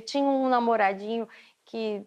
tinha um namoradinho que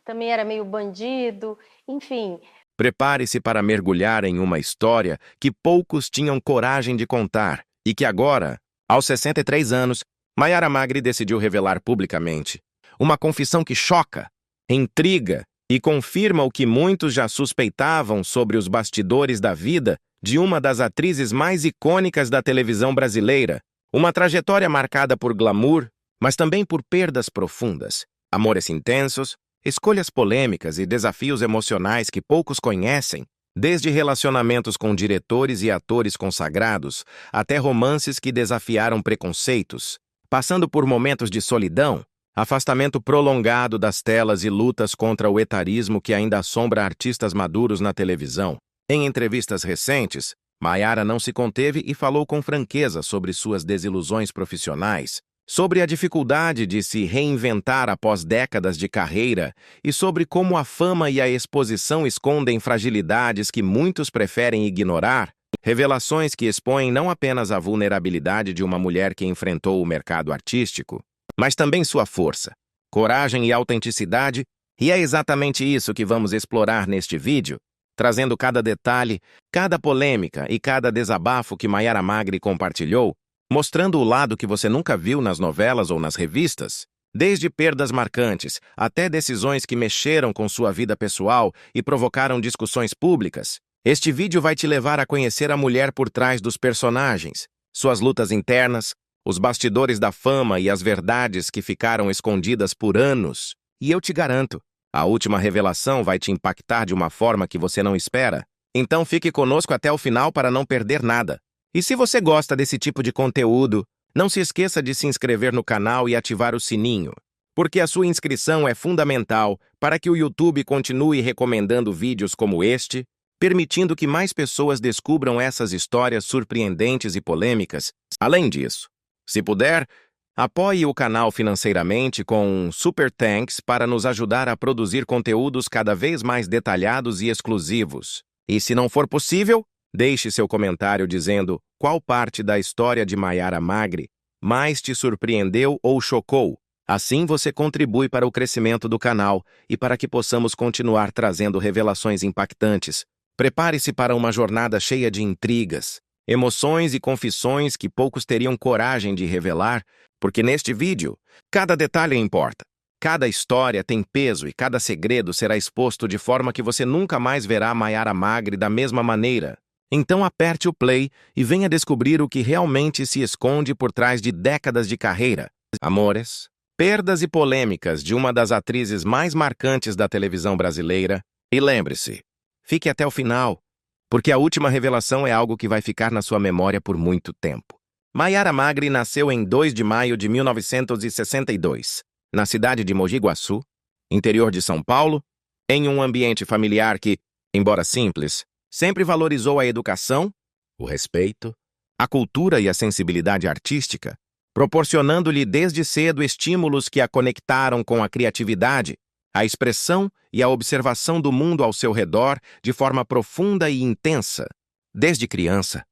também era meio bandido, enfim. Prepare-se para mergulhar em uma história que poucos tinham coragem de contar e que agora, aos 63 anos, Maiara Magri decidiu revelar publicamente. Uma confissão que choca, intriga e confirma o que muitos já suspeitavam sobre os bastidores da vida de uma das atrizes mais icônicas da televisão brasileira. Uma trajetória marcada por glamour, mas também por perdas profundas, amores intensos, escolhas polêmicas e desafios emocionais que poucos conhecem, desde relacionamentos com diretores e atores consagrados, até romances que desafiaram preconceitos, passando por momentos de solidão, afastamento prolongado das telas e lutas contra o etarismo que ainda assombra artistas maduros na televisão. Em entrevistas recentes, Maiara não se conteve e falou com franqueza sobre suas desilusões profissionais, sobre a dificuldade de se reinventar após décadas de carreira e sobre como a fama e a exposição escondem fragilidades que muitos preferem ignorar, revelações que expõem não apenas a vulnerabilidade de uma mulher que enfrentou o mercado artístico, mas também sua força, coragem e autenticidade, e é exatamente isso que vamos explorar neste vídeo, trazendo cada detalhe, cada polêmica e cada desabafo que Maiara Magri compartilhou, mostrando o lado que você nunca viu nas novelas ou nas revistas, desde perdas marcantes até decisões que mexeram com sua vida pessoal e provocaram discussões públicas. Este vídeo vai te levar a conhecer a mulher por trás dos personagens, suas lutas internas, os bastidores da fama e as verdades que ficaram escondidas por anos. E eu te garanto, a última revelação vai te impactar de uma forma que você não espera. Então fique conosco até o final para não perder nada. E se você gosta desse tipo de conteúdo, não se esqueça de se inscrever no canal e ativar o sininho, porque a sua inscrição é fundamental para que o YouTube continue recomendando vídeos como este, permitindo que mais pessoas descubram essas histórias surpreendentes e polêmicas. Além disso, se puder, apoie o canal financeiramente com um Super Thanks para nos ajudar a produzir conteúdos cada vez mais detalhados e exclusivos. E se não for possível, deixe seu comentário dizendo qual parte da história de Maiara Magri mais te surpreendeu ou chocou. Assim você contribui para o crescimento do canal e para que possamos continuar trazendo revelações impactantes. Prepare-se para uma jornada cheia de intrigas, emoções e confissões que poucos teriam coragem de revelar, porque neste vídeo, cada detalhe importa. Cada história tem peso e cada segredo será exposto de forma que você nunca mais verá Maiara Magri da mesma maneira. Então aperte o play e venha descobrir o que realmente se esconde por trás de décadas de carreira. Amores, perdas e polêmicas de uma das atrizes mais marcantes da televisão brasileira. E lembre-se, fique até o final, porque a última revelação é algo que vai ficar na sua memória por muito tempo. Maiara Magri nasceu em 2 de maio de 1962, na cidade de Mogi Guaçu, interior de São Paulo, em um ambiente familiar que, embora simples, sempre valorizou a educação, o respeito, a cultura e a sensibilidade artística, proporcionando-lhe desde cedo estímulos que a conectaram com a criatividade, a expressão e a observação do mundo ao seu redor de forma profunda e intensa. Desde criança,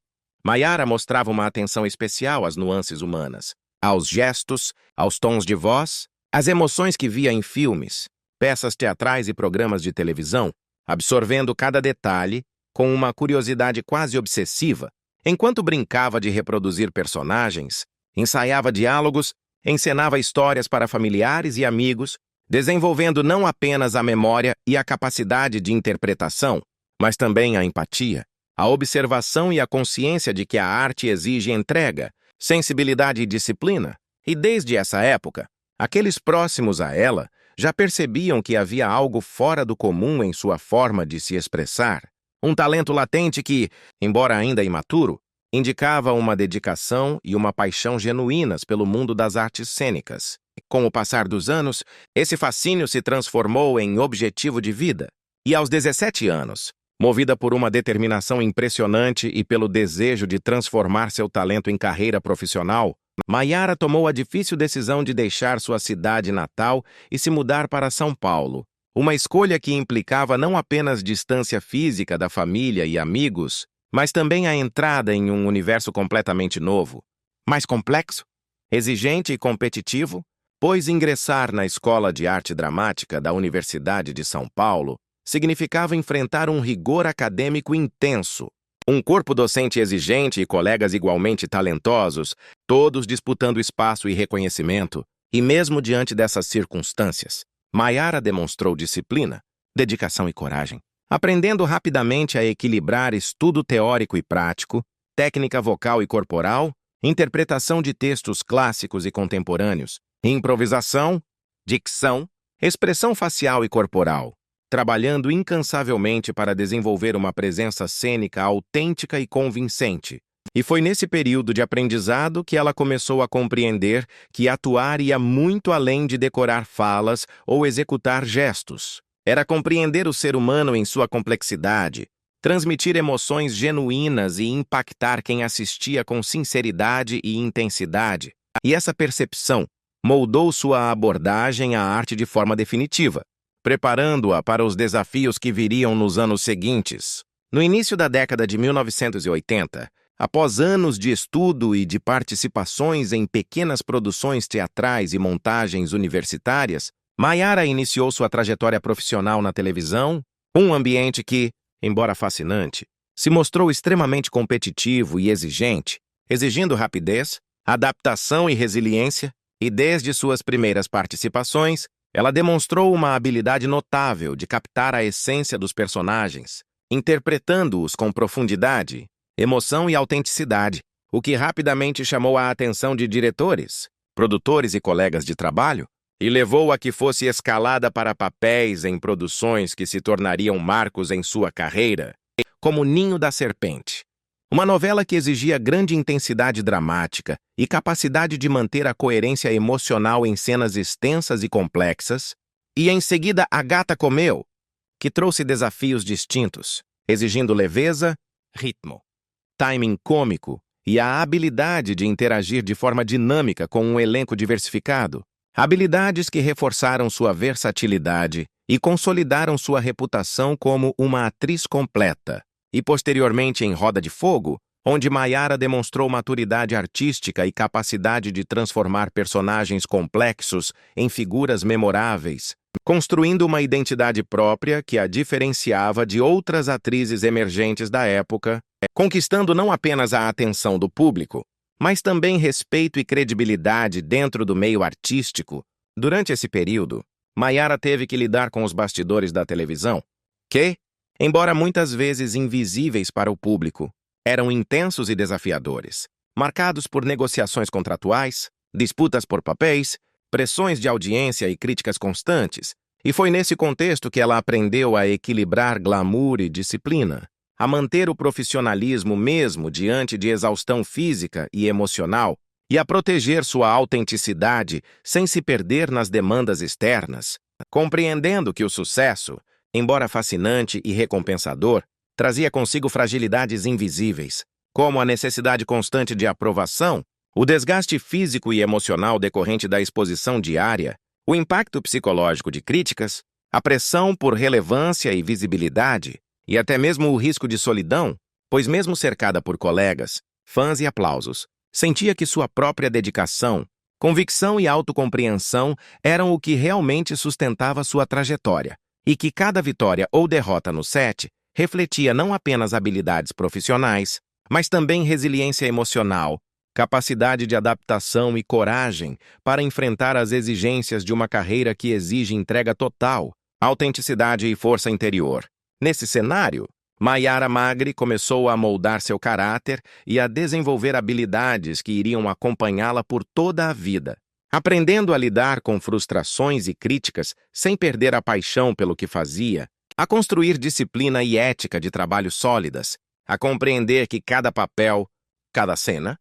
Maiara mostrava uma atenção especial às nuances humanas, aos gestos, aos tons de voz, às emoções que via em filmes, peças teatrais e programas de televisão, absorvendo cada detalhe com uma curiosidade quase obsessiva, enquanto brincava de reproduzir personagens, ensaiava diálogos, encenava histórias para familiares e amigos, desenvolvendo não apenas a memória e a capacidade de interpretação, mas também a empatia, a observação e a consciência de que a arte exige entrega, sensibilidade e disciplina. E desde essa época, aqueles próximos a ela já percebiam que havia algo fora do comum em sua forma de se expressar. Um talento latente que, embora ainda imaturo, indicava uma dedicação e uma paixão genuínas pelo mundo das artes cênicas. Com o passar dos anos, esse fascínio se transformou em objetivo de vida. E aos 17 anos, movida por uma determinação impressionante e pelo desejo de transformar seu talento em carreira profissional, Maiara tomou a difícil decisão de deixar sua cidade natal e se mudar para São Paulo. Uma escolha que implicava não apenas distância física da família e amigos, mas também a entrada em um universo completamente novo, mais complexo, exigente e competitivo, pois ingressar na Escola de Arte Dramática da Universidade de São Paulo significava enfrentar um rigor acadêmico intenso, um corpo docente exigente e colegas igualmente talentosos, todos disputando espaço e reconhecimento, e mesmo diante dessas circunstâncias, Maiara demonstrou disciplina, dedicação e coragem, aprendendo rapidamente a equilibrar estudo teórico e prático, técnica vocal e corporal, interpretação de textos clássicos e contemporâneos, improvisação, dicção, expressão facial e corporal, trabalhando incansavelmente para desenvolver uma presença cênica autêntica e convincente. E foi nesse período de aprendizado que ela começou a compreender que atuar ia muito além de decorar falas ou executar gestos. Era compreender o ser humano em sua complexidade, transmitir emoções genuínas e impactar quem assistia com sinceridade e intensidade. E essa percepção moldou sua abordagem à arte de forma definitiva, preparando-a para os desafios que viriam nos anos seguintes. No início da década de 1980, após anos de estudo e de participações em pequenas produções teatrais e montagens universitárias, Maiara iniciou sua trajetória profissional na televisão, um ambiente que, embora fascinante, se mostrou extremamente competitivo e exigente, exigindo rapidez, adaptação e resiliência, e desde suas primeiras participações, ela demonstrou uma habilidade notável de captar a essência dos personagens, interpretando-os com profundidade, emoção e autenticidade, o que rapidamente chamou a atenção de diretores, produtores e colegas de trabalho, e levou a que fosse escalada para papéis em produções que se tornariam marcos em sua carreira, como Ninho da Serpente, uma novela que exigia grande intensidade dramática e capacidade de manter a coerência emocional em cenas extensas e complexas, e em seguida A Gata Comeu, que trouxe desafios distintos, exigindo leveza, ritmo, timing cômico e a habilidade de interagir de forma dinâmica com um elenco diversificado, habilidades que reforçaram sua versatilidade e consolidaram sua reputação como uma atriz completa. E posteriormente em Roda de Fogo, onde Maiara demonstrou maturidade artística e capacidade de transformar personagens complexos em figuras memoráveis, construindo uma identidade própria que a diferenciava de outras atrizes emergentes da época, conquistando não apenas a atenção do público, mas também respeito e credibilidade dentro do meio artístico. Durante esse período, Maiara teve que lidar com os bastidores da televisão, que, embora muitas vezes invisíveis para o público, eram intensos e desafiadores, marcados por negociações contratuais, disputas por papéis, pressões de audiência e críticas constantes, e foi nesse contexto que ela aprendeu a equilibrar glamour e disciplina, a manter o profissionalismo mesmo diante de exaustão física e emocional, e a proteger sua autenticidade sem se perder nas demandas externas, compreendendo que o sucesso, embora fascinante e recompensador, trazia consigo fragilidades invisíveis, como a necessidade constante de aprovação, o desgaste físico e emocional decorrente da exposição diária, o impacto psicológico de críticas, a pressão por relevância e visibilidade, e até mesmo o risco de solidão, pois mesmo cercada por colegas, fãs e aplausos, sentia que sua própria dedicação, convicção e autocompreensão eram o que realmente sustentava sua trajetória, e que cada vitória ou derrota no set refletia não apenas habilidades profissionais, mas também resiliência emocional, capacidade de adaptação e coragem para enfrentar as exigências de uma carreira que exige entrega total, autenticidade e força interior. Nesse cenário, Maiara Magri começou a moldar seu caráter e a desenvolver habilidades que iriam acompanhá-la por toda a vida, aprendendo a lidar com frustrações e críticas sem perder a paixão pelo que fazia, a construir disciplina e ética de trabalho sólidas, a compreender que cada papel, cada cena,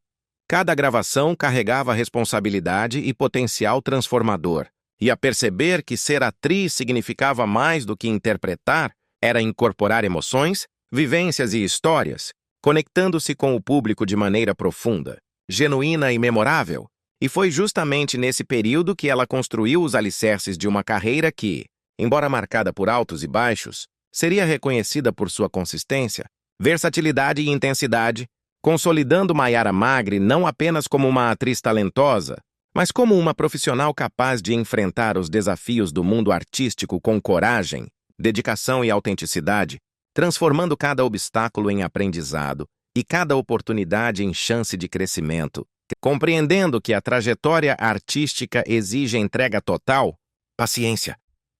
cada gravação carregava responsabilidade e potencial transformador, e a perceber que ser atriz significava mais do que interpretar, era incorporar emoções, vivências e histórias, conectando-se com o público de maneira profunda, genuína e memorável. E foi justamente nesse período que ela construiu os alicerces de uma carreira que, embora marcada por altos e baixos, seria reconhecida por sua consistência, versatilidade e intensidade, consolidando Maiara Magri não apenas como uma atriz talentosa, mas como uma profissional capaz de enfrentar os desafios do mundo artístico com coragem, dedicação e autenticidade, transformando cada obstáculo em aprendizado e cada oportunidade em chance de crescimento. Compreendendo que a trajetória artística exige entrega total, paciência,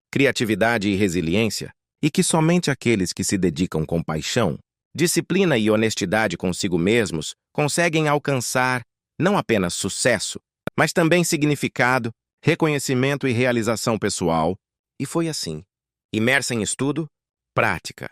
criatividade e resiliência, e que somente aqueles que se dedicam com paixão, disciplina e honestidade consigo mesmos conseguem alcançar não apenas sucesso, mas também significado, reconhecimento e realização pessoal. E foi assim, imersa em estudo, prática,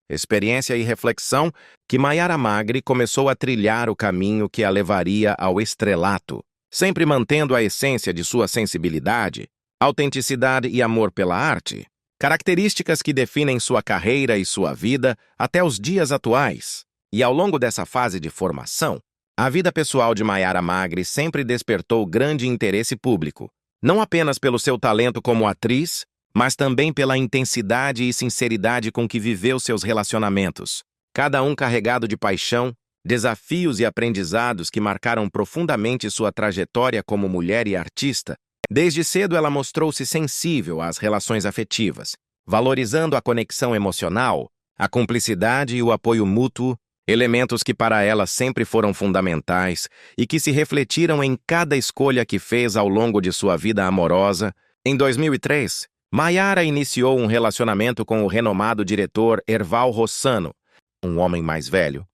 experiência e reflexão, que Maiara Magri começou a trilhar o caminho que a levaria ao estrelato, sempre mantendo a essência de sua sensibilidade, autenticidade e amor pela arte, características que definem sua carreira e sua vida até os dias atuais. E ao longo dessa fase de formação, a vida pessoal de Maiara Magri sempre despertou grande interesse público, não apenas pelo seu talento como atriz, mas também pela intensidade e sinceridade com que viveu seus relacionamentos, cada um carregado de paixão, desafios e aprendizados que marcaram profundamente sua trajetória como mulher e artista. Desde cedo ela mostrou-se sensível às relações afetivas, valorizando a conexão emocional, a cumplicidade e o apoio mútuo, elementos que para ela sempre foram fundamentais e que se refletiram em cada escolha que fez ao longo de sua vida amorosa. Em 2003, Maiara iniciou um relacionamento com o renomado diretor Erval Rossano, um homem mais velho,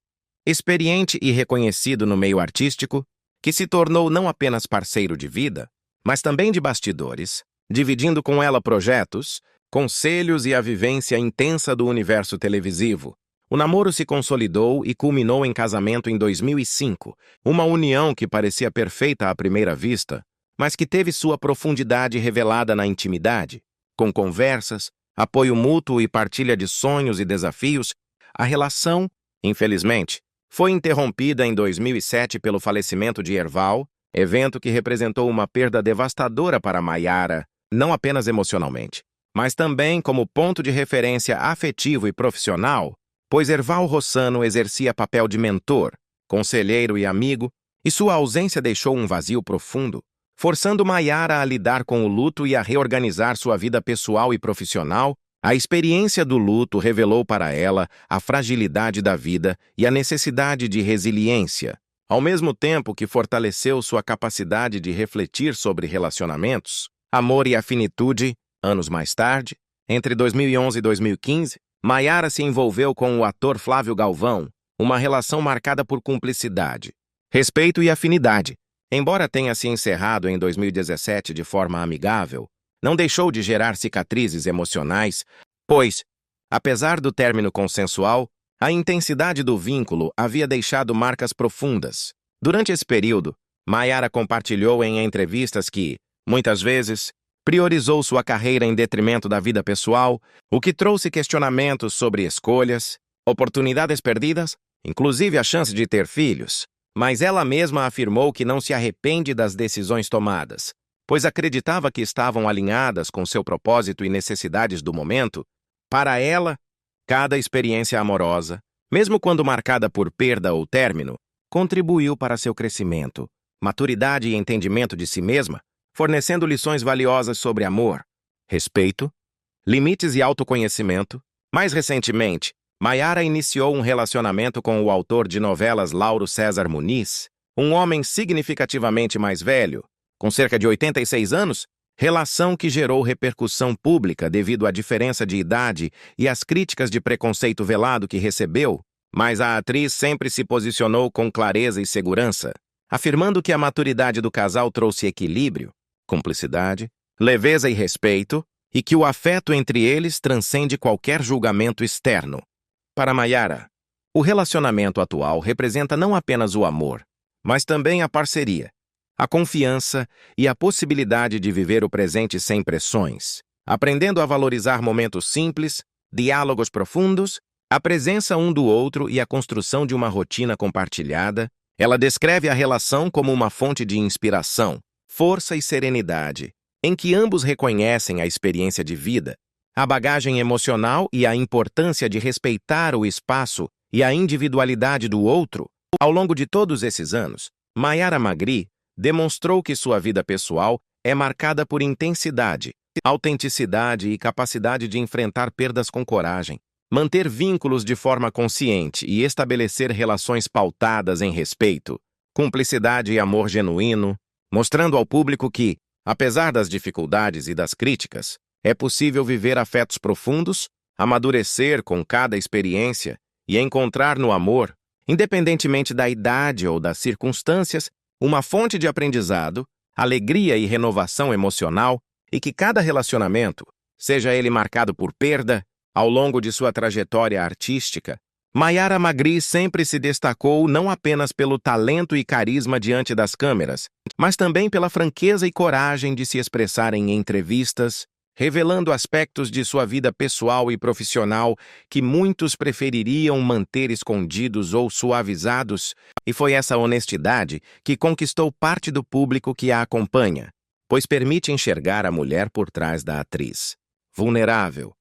experiente e reconhecido no meio artístico, que se tornou não apenas parceiro de vida, mas também de bastidores, dividindo com ela projetos, conselhos e a vivência intensa do universo televisivo. O namoro se consolidou e culminou em casamento em 2005, uma união que parecia perfeita à primeira vista, mas que teve sua profundidade revelada na intimidade. Com conversas, apoio mútuo e partilha de sonhos e desafios, a relação, infelizmente, foi interrompida em 2007 pelo falecimento de Erval, evento que representou uma perda devastadora para Maiara, não apenas emocionalmente, mas também como ponto de referência afetivo e profissional, pois Erval Rossano exercia papel de mentor, conselheiro e amigo, e sua ausência deixou um vazio profundo, forçando Maiara a lidar com o luto e a reorganizar sua vida pessoal e profissional. A experiência do luto revelou para ela a fragilidade da vida e a necessidade de resiliência, ao mesmo tempo que fortaleceu sua capacidade de refletir sobre relacionamentos, amor e afinitude. Anos mais tarde, entre 2011 e 2015, Maiara se envolveu com o ator Flávio Galvão, uma relação marcada por cumplicidade, respeito e afinidade. Embora tenha se encerrado em 2017 de forma amigável, não deixou de gerar cicatrizes emocionais, pois, apesar do término consensual, a intensidade do vínculo havia deixado marcas profundas. Durante esse período, Maiara compartilhou em entrevistas que, muitas vezes, priorizou sua carreira em detrimento da vida pessoal, o que trouxe questionamentos sobre escolhas, oportunidades perdidas, inclusive a chance de ter filhos. Mas ela mesma afirmou que não se arrepende das decisões tomadas, pois acreditava que estavam alinhadas com seu propósito e necessidades do momento. Para ela, cada experiência amorosa, mesmo quando marcada por perda ou término, contribuiu para seu crescimento, maturidade e entendimento de si mesma, fornecendo lições valiosas sobre amor, respeito, limites e autoconhecimento. Mais recentemente, Maiara iniciou um relacionamento com o autor de novelas Lauro César Muniz, um homem significativamente mais velho, com cerca de 86 anos, relação que gerou repercussão pública devido à diferença de idade e às críticas de preconceito velado que recebeu, mas a atriz sempre se posicionou com clareza e segurança, afirmando que a maturidade do casal trouxe equilíbrio, cumplicidade, leveza e respeito, e que o afeto entre eles transcende qualquer julgamento externo. Para Maiara, o relacionamento atual representa não apenas o amor, mas também a parceria, a confiança e a possibilidade de viver o presente sem pressões, aprendendo a valorizar momentos simples, diálogos profundos, a presença um do outro e a construção de uma rotina compartilhada. Ela descreve a relação como uma fonte de inspiração, força e serenidade, em que ambos reconhecem a experiência de vida, a bagagem emocional e a importância de respeitar o espaço e a individualidade do outro. Ao longo de todos esses anos, Maiara Magri demonstrou que sua vida pessoal é marcada por intensidade, autenticidade e capacidade de enfrentar perdas com coragem, manter vínculos de forma consciente e estabelecer relações pautadas em respeito, cumplicidade e amor genuíno, mostrando ao público que, apesar das dificuldades e das críticas, é possível viver afetos profundos, amadurecer com cada experiência e encontrar no amor, independentemente da idade ou das circunstâncias, uma fonte de aprendizado, alegria e renovação emocional, e que cada relacionamento, seja ele marcado por perda, ao longo de sua trajetória artística, Maiara Magri sempre se destacou não apenas pelo talento e carisma diante das câmeras, mas também pela franqueza e coragem de se expressar em entrevistas, revelando aspectos de sua vida pessoal e profissional que muitos prefeririam manter escondidos ou suavizados, e foi essa honestidade que conquistou parte do público que a acompanha, pois permite enxergar a mulher por trás da atriz, vulnerável,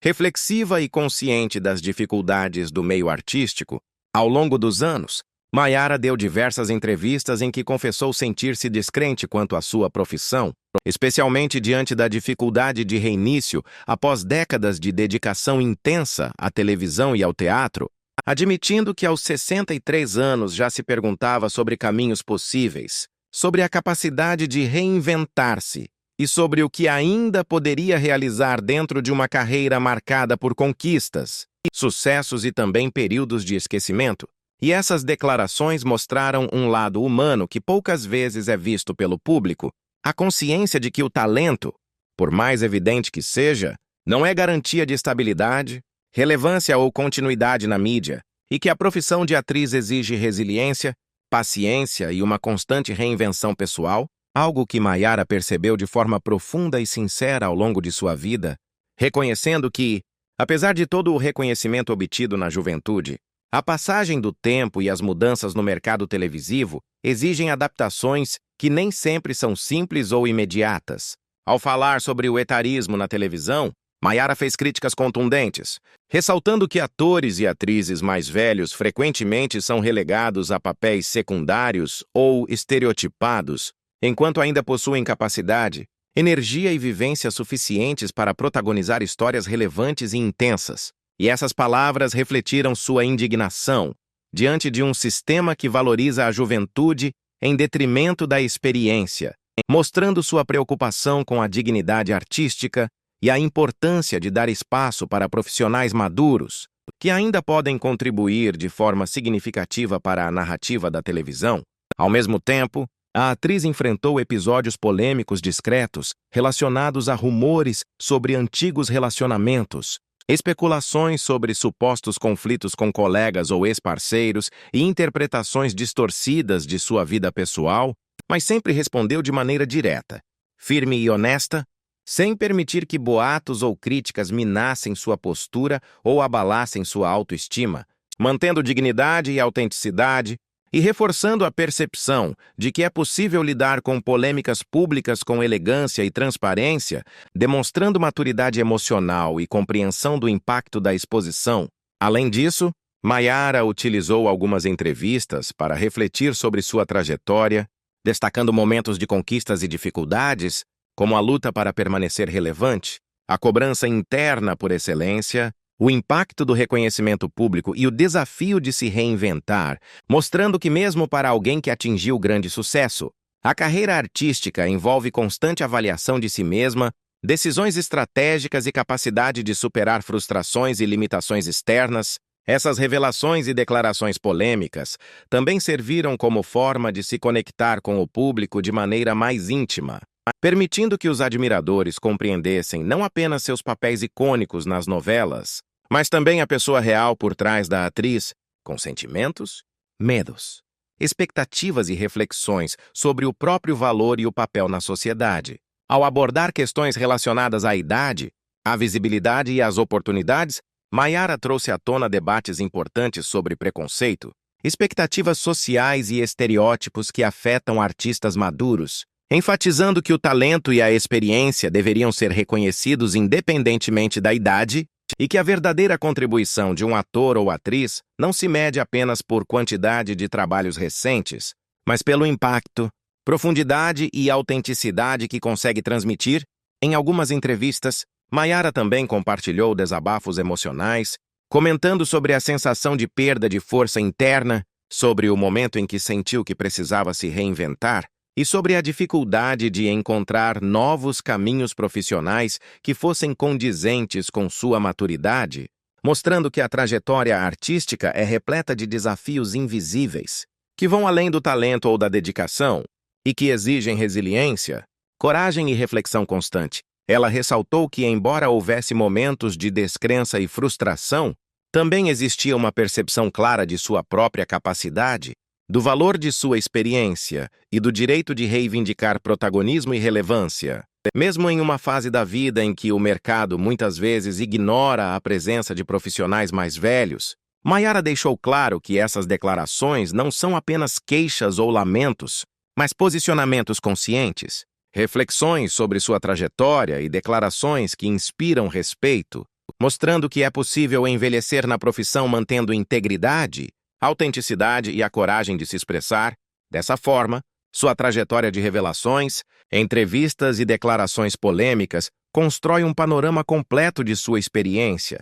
reflexiva e consciente das dificuldades do meio artístico. Ao longo dos anos, Maiara deu diversas entrevistas em que confessou sentir-se descrente quanto à sua profissão, especialmente diante da dificuldade de reinício após décadas de dedicação intensa à televisão e ao teatro, admitindo que aos 63 anos já se perguntava sobre caminhos possíveis, sobre a capacidade de reinventar-se e sobre o que ainda poderia realizar dentro de uma carreira marcada por conquistas, sucessos e também períodos de esquecimento. E essas declarações mostraram um lado humano que poucas vezes é visto pelo público, a consciência de que o talento, por mais evidente que seja, não é garantia de estabilidade, relevância ou continuidade na mídia, e que a profissão de atriz exige resiliência, paciência e uma constante reinvenção pessoal, algo que Maiara percebeu de forma profunda e sincera ao longo de sua vida, reconhecendo que, apesar de todo o reconhecimento obtido na juventude, a passagem do tempo e as mudanças no mercado televisivo exigem adaptações que nem sempre são simples ou imediatas. Ao falar sobre o etarismo na televisão, Maiara fez críticas contundentes, ressaltando que atores e atrizes mais velhos frequentemente são relegados a papéis secundários ou estereotipados, enquanto ainda possuem capacidade, energia e vivência suficientes para protagonizar histórias relevantes e intensas. E essas palavras refletiram sua indignação diante de um sistema que valoriza a juventude em detrimento da experiência, mostrando sua preocupação com a dignidade artística e a importância de dar espaço para profissionais maduros, que ainda podem contribuir de forma significativa para a narrativa da televisão. Ao mesmo tempo, a atriz enfrentou episódios polêmicos discretos relacionados a rumores sobre antigos relacionamentos, especulações sobre supostos conflitos com colegas ou ex-parceiros e interpretações distorcidas de sua vida pessoal, mas sempre respondeu de maneira direta, firme e honesta, sem permitir que boatos ou críticas minassem sua postura ou abalassem sua autoestima, mantendo dignidade e autenticidade e reforçando a percepção de que é possível lidar com polêmicas públicas com elegância e transparência, demonstrando maturidade emocional e compreensão do impacto da exposição. Além disso, Maiara utilizou algumas entrevistas para refletir sobre sua trajetória, destacando momentos de conquistas e dificuldades, como a luta para permanecer relevante, a cobrança interna por excelência, o impacto do reconhecimento público e o desafio de se reinventar, mostrando que mesmo para alguém que atingiu grande sucesso, a carreira artística envolve constante avaliação de si mesma, decisões estratégicas e capacidade de superar frustrações e limitações externas. Essas revelações e declarações polêmicas também serviram como forma de se conectar com o público de maneira mais íntima, permitindo que os admiradores compreendessem não apenas seus papéis icônicos nas novelas, mas também a pessoa real por trás da atriz, com sentimentos, medos, expectativas e reflexões sobre o próprio valor e o papel na sociedade. Ao abordar questões relacionadas à idade, à visibilidade e às oportunidades, Maiara trouxe à tona debates importantes sobre preconceito, expectativas sociais e estereótipos que afetam artistas maduros, enfatizando que o talento e a experiência deveriam ser reconhecidos independentemente da idade e que a verdadeira contribuição de um ator ou atriz não se mede apenas por quantidade de trabalhos recentes, mas pelo impacto, profundidade e autenticidade que consegue transmitir. Em algumas entrevistas, Maiara também compartilhou desabafos emocionais, comentando sobre a sensação de perda de força interna, sobre o momento em que sentiu que precisava se reinventar e sobre a dificuldade de encontrar novos caminhos profissionais que fossem condizentes com sua maturidade, mostrando que a trajetória artística é repleta de desafios invisíveis, que vão além do talento ou da dedicação e que exigem resiliência, coragem e reflexão constante. Ela ressaltou que, embora houvesse momentos de descrença e frustração, também existia uma percepção clara de sua própria capacidade, do valor de sua experiência e do direito de reivindicar protagonismo e relevância. Mesmo em uma fase da vida em que o mercado muitas vezes ignora a presença de profissionais mais velhos, Maiara deixou claro que essas declarações não são apenas queixas ou lamentos, mas posicionamentos conscientes, reflexões sobre sua trajetória e declarações que inspiram respeito, mostrando que é possível envelhecer na profissão mantendo integridade, autenticidade e a coragem de se expressar. Dessa forma, sua trajetória de revelações, entrevistas e declarações polêmicas constrói um panorama completo de sua experiência,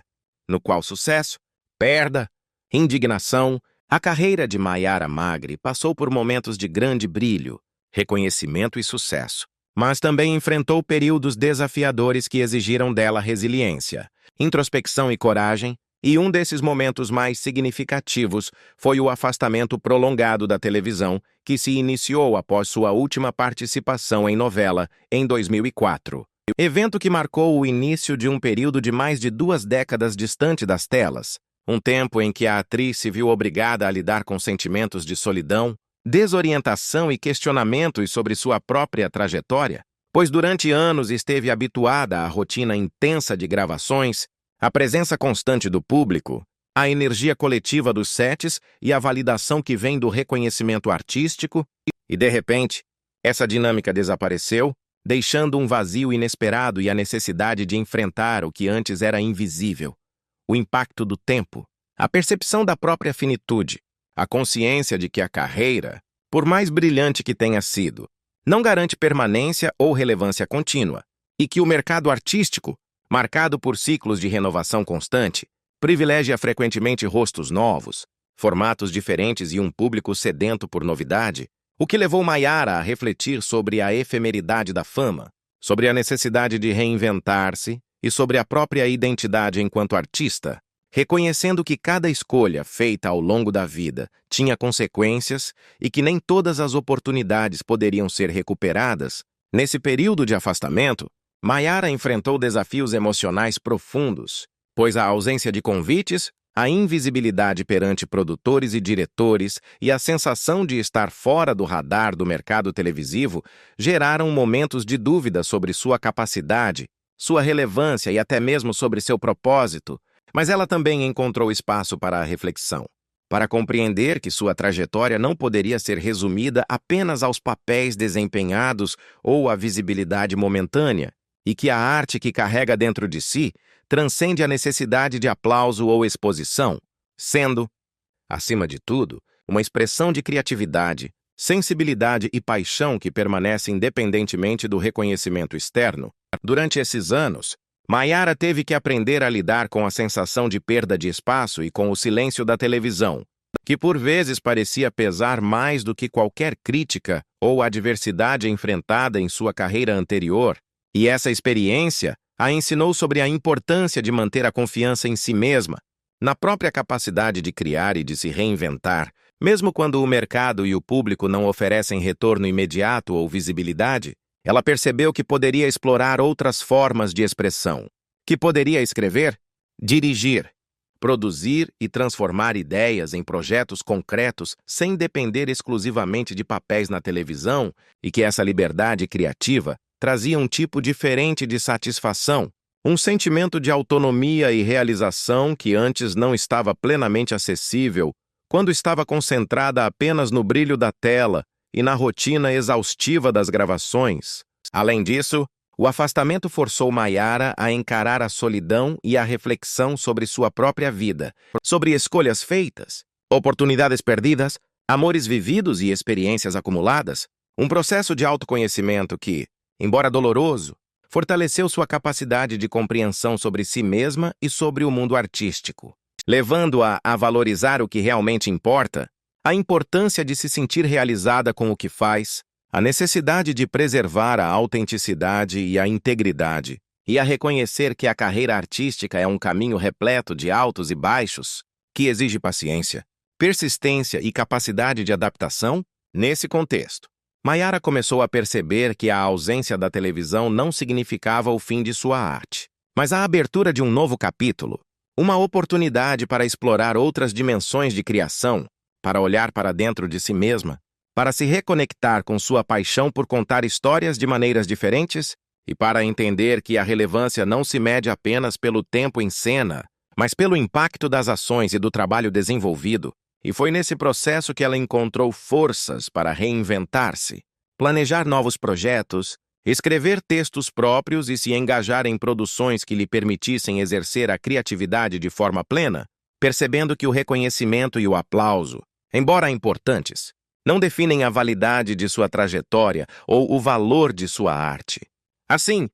no qual sucesso, perda, indignação. A carreira de Maiara Magri passou por momentos de grande brilho, reconhecimento e sucesso, mas também enfrentou períodos desafiadores que exigiram dela resiliência, introspecção e coragem, e um desses momentos mais significativos foi o afastamento prolongado da televisão, que se iniciou após sua última participação em novela, em 2004. Evento que marcou o início de um período de mais de 2 décadas distante das telas, um tempo em que a atriz se viu obrigada a lidar com sentimentos de solidão, desorientação e questionamentos sobre sua própria trajetória, pois durante anos esteve habituada à rotina intensa de gravações, a presença constante do público, a energia coletiva dos sets e a validação que vem do reconhecimento artístico, e, de repente, essa dinâmica desapareceu, deixando um vazio inesperado e a necessidade de enfrentar o que antes era invisível: o impacto do tempo, a percepção da própria finitude, a consciência de que a carreira, por mais brilhante que tenha sido, não garante permanência ou relevância contínua, e que o mercado artístico, marcado por ciclos de renovação constante, privilegia frequentemente rostos novos, formatos diferentes e um público sedento por novidade, o que levou Maiara a refletir sobre a efemeridade da fama, sobre a necessidade de reinventar-se e sobre a própria identidade enquanto artista, reconhecendo que cada escolha feita ao longo da vida tinha consequências e que nem todas as oportunidades poderiam ser recuperadas. Nesse período de afastamento, Maiara enfrentou desafios emocionais profundos, pois a ausência de convites, a invisibilidade perante produtores e diretores e a sensação de estar fora do radar do mercado televisivo geraram momentos de dúvida sobre sua capacidade, sua relevância e até mesmo sobre seu propósito, mas ela também encontrou espaço para a reflexão, para compreender que sua trajetória não poderia ser resumida apenas aos papéis desempenhados ou à visibilidade momentânea, e que a arte que carrega dentro de si transcende a necessidade de aplauso ou exposição, sendo, acima de tudo, uma expressão de criatividade, sensibilidade e paixão que permanece independentemente do reconhecimento externo. Durante esses anos, Maiara teve que aprender a lidar com a sensação de perda de espaço e com o silêncio da televisão, que por vezes parecia pesar mais do que qualquer crítica ou adversidade enfrentada em sua carreira anterior. E essa experiência a ensinou sobre a importância de manter a confiança em si mesma, na própria capacidade de criar e de se reinventar, mesmo quando o mercado e o público não oferecem retorno imediato ou visibilidade. Ela percebeu que poderia explorar outras formas de expressão, que poderia escrever, dirigir, produzir e transformar ideias em projetos concretos sem depender exclusivamente de papéis na televisão, e que essa liberdade criativa trazia um tipo diferente de satisfação, um sentimento de autonomia e realização que antes não estava plenamente acessível quando estava concentrada apenas no brilho da tela e na rotina exaustiva das gravações. Além disso, o afastamento forçou Maiara a encarar a solidão e a reflexão sobre sua própria vida, sobre escolhas feitas, oportunidades perdidas, amores vividos e experiências acumuladas, Um processo de autoconhecimento que, embora doloroso, fortaleceu sua capacidade de compreensão sobre si mesma e sobre o mundo artístico, levando-a a valorizar o que realmente importa, a importância de se sentir realizada com o que faz, a necessidade de preservar a autenticidade e a integridade, e a reconhecer que a carreira artística é um caminho repleto de altos e baixos, que exige paciência, persistência e capacidade de adaptação. Nesse contexto, Mayara começou a perceber que a ausência da televisão não significava o fim de sua arte, mas a abertura de um novo capítulo, uma oportunidade para explorar outras dimensões de criação, para olhar para dentro de si mesma, para se reconectar com sua paixão por contar histórias de maneiras diferentes e para entender que a relevância não se mede apenas pelo tempo em cena, mas pelo impacto das ações e do trabalho desenvolvido. E foi nesse processo que ela encontrou forças para reinventar-se, planejar novos projetos, escrever textos próprios e se engajar em produções que lhe permitissem exercer a criatividade de forma plena, percebendo que o reconhecimento e o aplauso, embora importantes, não definem a validade de sua trajetória ou o valor de sua arte. Assim,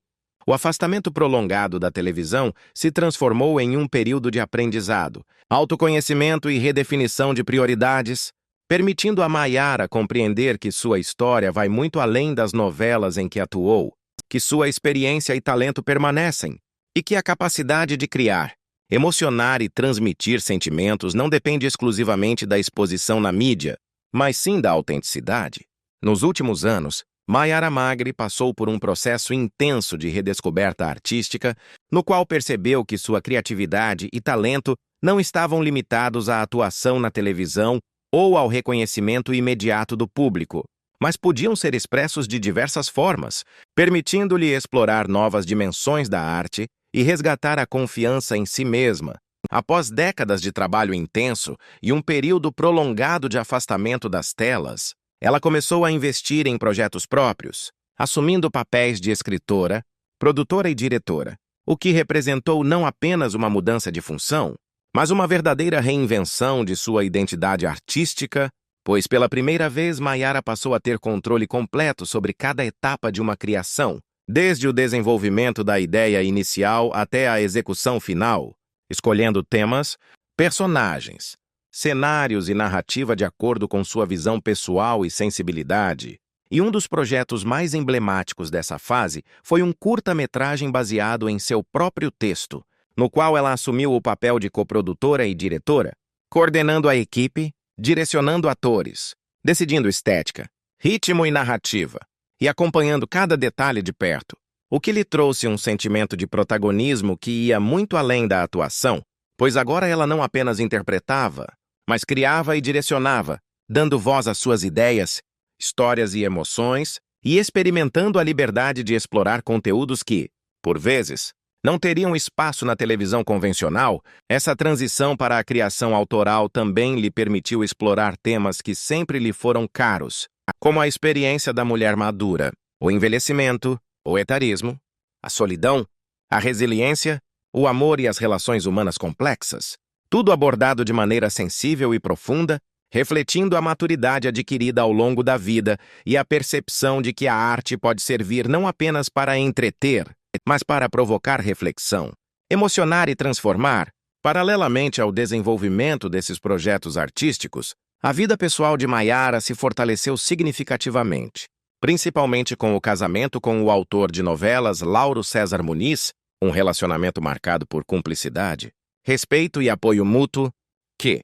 o afastamento prolongado da televisão se transformou em um período de aprendizado, autoconhecimento e redefinição de prioridades, permitindo a Mayara compreender que sua história vai muito além das novelas em que atuou, que sua experiência e talento permanecem, e que a capacidade de criar, emocionar e transmitir sentimentos não depende exclusivamente da exposição na mídia, mas sim da autenticidade. Nos últimos anos, Mayara Magri passou por um processo intenso de redescoberta artística, no qual percebeu que sua criatividade e talento não estavam limitados à atuação na televisão ou ao reconhecimento imediato do público, mas podiam ser expressos de diversas formas, permitindo-lhe explorar novas dimensões da arte e resgatar a confiança em si mesma. Após décadas de trabalho intenso e um período prolongado de afastamento das telas, ela começou a investir em projetos próprios, assumindo papéis de escritora, produtora e diretora, o que representou não apenas uma mudança de função, mas uma verdadeira reinvenção de sua identidade artística, pois pela primeira vez Mayara passou a ter controle completo sobre cada etapa de uma criação, desde o desenvolvimento da ideia inicial até a execução final, escolhendo temas, personagens, cenários e narrativa de acordo com sua visão pessoal e sensibilidade. E um dos projetos mais emblemáticos dessa fase foi um curta-metragem baseado em seu próprio texto, no qual ela assumiu o papel de coprodutora e diretora, coordenando a equipe, direcionando atores, decidindo estética, ritmo e narrativa, e acompanhando cada detalhe de perto, o que lhe trouxe um sentimento de protagonismo que ia muito além da atuação, pois agora ela não apenas interpretava, mas criava e direcionava, dando voz às suas ideias, histórias e emoções, e experimentando a liberdade de explorar conteúdos que, por vezes, não teriam espaço na televisão convencional. Essa transição para a criação autoral também lhe permitiu explorar temas que sempre lhe foram caros, como a experiência da mulher madura, o envelhecimento, o etarismo, a solidão, a resiliência, o amor e as relações humanas complexas. Tudo abordado de maneira sensível e profunda, refletindo a maturidade adquirida ao longo da vida e a percepção de que a arte pode servir não apenas para entreter, mas para provocar reflexão, emocionar e transformar. Paralelamente ao desenvolvimento desses projetos artísticos, a vida pessoal de Mayara se fortaleceu significativamente, principalmente com o casamento com o autor de novelas Lauro César Muniz, um relacionamento marcado por cumplicidade, respeito e apoio mútuo, que,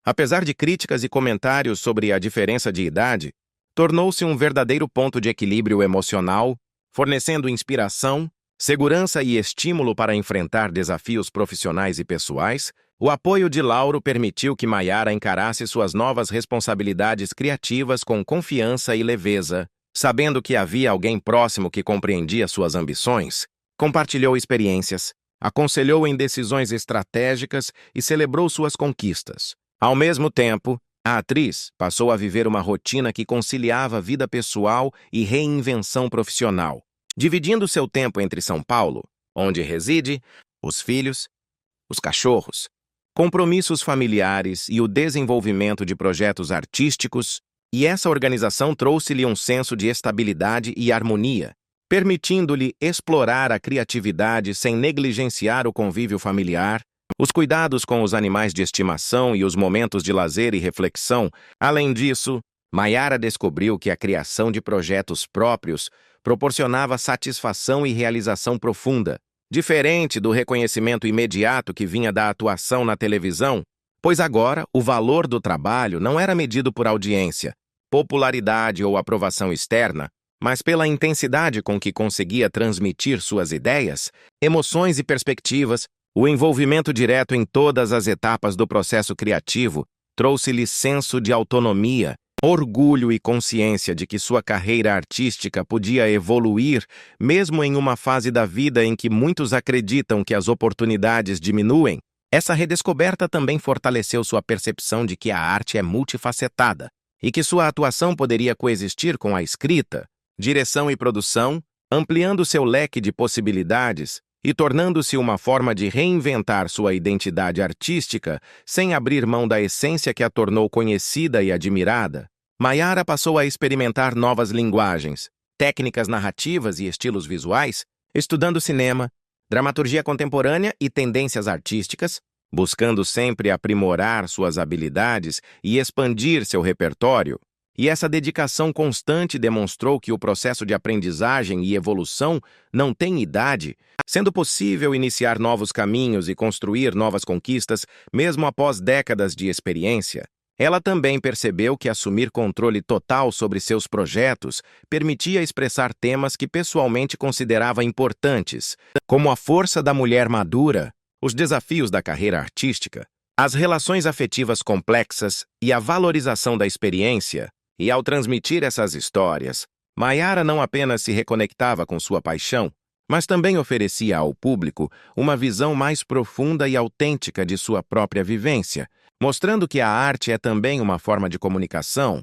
apesar de críticas e comentários sobre a diferença de idade, tornou-se um verdadeiro ponto de equilíbrio emocional, fornecendo inspiração, segurança e estímulo para enfrentar desafios profissionais e pessoais. O apoio de Lauro permitiu que Mayara encarasse suas novas responsabilidades criativas com confiança e leveza, sabendo que havia alguém próximo que compreendia suas ambições, compartilhou experiências, aconselhou em decisões estratégicas e celebrou suas conquistas. Ao mesmo tempo, a atriz passou a viver uma rotina que conciliava vida pessoal e reinvenção profissional, dividindo seu tempo entre São Paulo, onde reside, os filhos, os cachorros, compromissos familiares e o desenvolvimento de projetos artísticos. e essa organização trouxe-lhe um senso de estabilidade e harmonia, permitindo-lhe explorar a criatividade sem negligenciar o convívio familiar, os cuidados com os animais de estimação e os momentos de lazer e reflexão. Além disso, Maiara descobriu que a criação de projetos próprios proporcionava satisfação e realização profunda, diferente do reconhecimento imediato que vinha da atuação na televisão, pois agora o valor do trabalho não era medido por audiência, popularidade ou aprovação externa, mas pela intensidade com que conseguia transmitir suas ideias, emoções e perspectivas. O envolvimento direto em todas as etapas do processo criativo trouxe-lhe senso de autonomia, orgulho e consciência de que sua carreira artística podia evoluir, mesmo em uma fase da vida em que muitos acreditam que as oportunidades diminuem. Essa redescoberta também fortaleceu sua percepção de que a arte é multifacetada e que sua atuação poderia coexistir com a escrita, direção e produção, ampliando seu leque de possibilidades e tornando-se uma forma de reinventar sua identidade artística sem abrir mão da essência que a tornou conhecida e admirada. Maiara passou a experimentar novas linguagens, técnicas narrativas e estilos visuais, estudando cinema, dramaturgia contemporânea e tendências artísticas, buscando sempre aprimorar suas habilidades e expandir seu repertório. E essa dedicação constante demonstrou que o processo de aprendizagem e evolução não tem idade, sendo possível iniciar novos caminhos e construir novas conquistas, mesmo após décadas de experiência. Ela também percebeu que assumir controle total sobre seus projetos permitia expressar temas que pessoalmente considerava importantes, como a força da mulher madura, os desafios da carreira artística, as relações afetivas complexas e a valorização da experiência. E ao transmitir essas histórias, Maiara não apenas se reconectava com sua paixão, mas também oferecia ao público uma visão mais profunda e autêntica de sua própria vivência, mostrando que a arte é também uma forma de comunicação,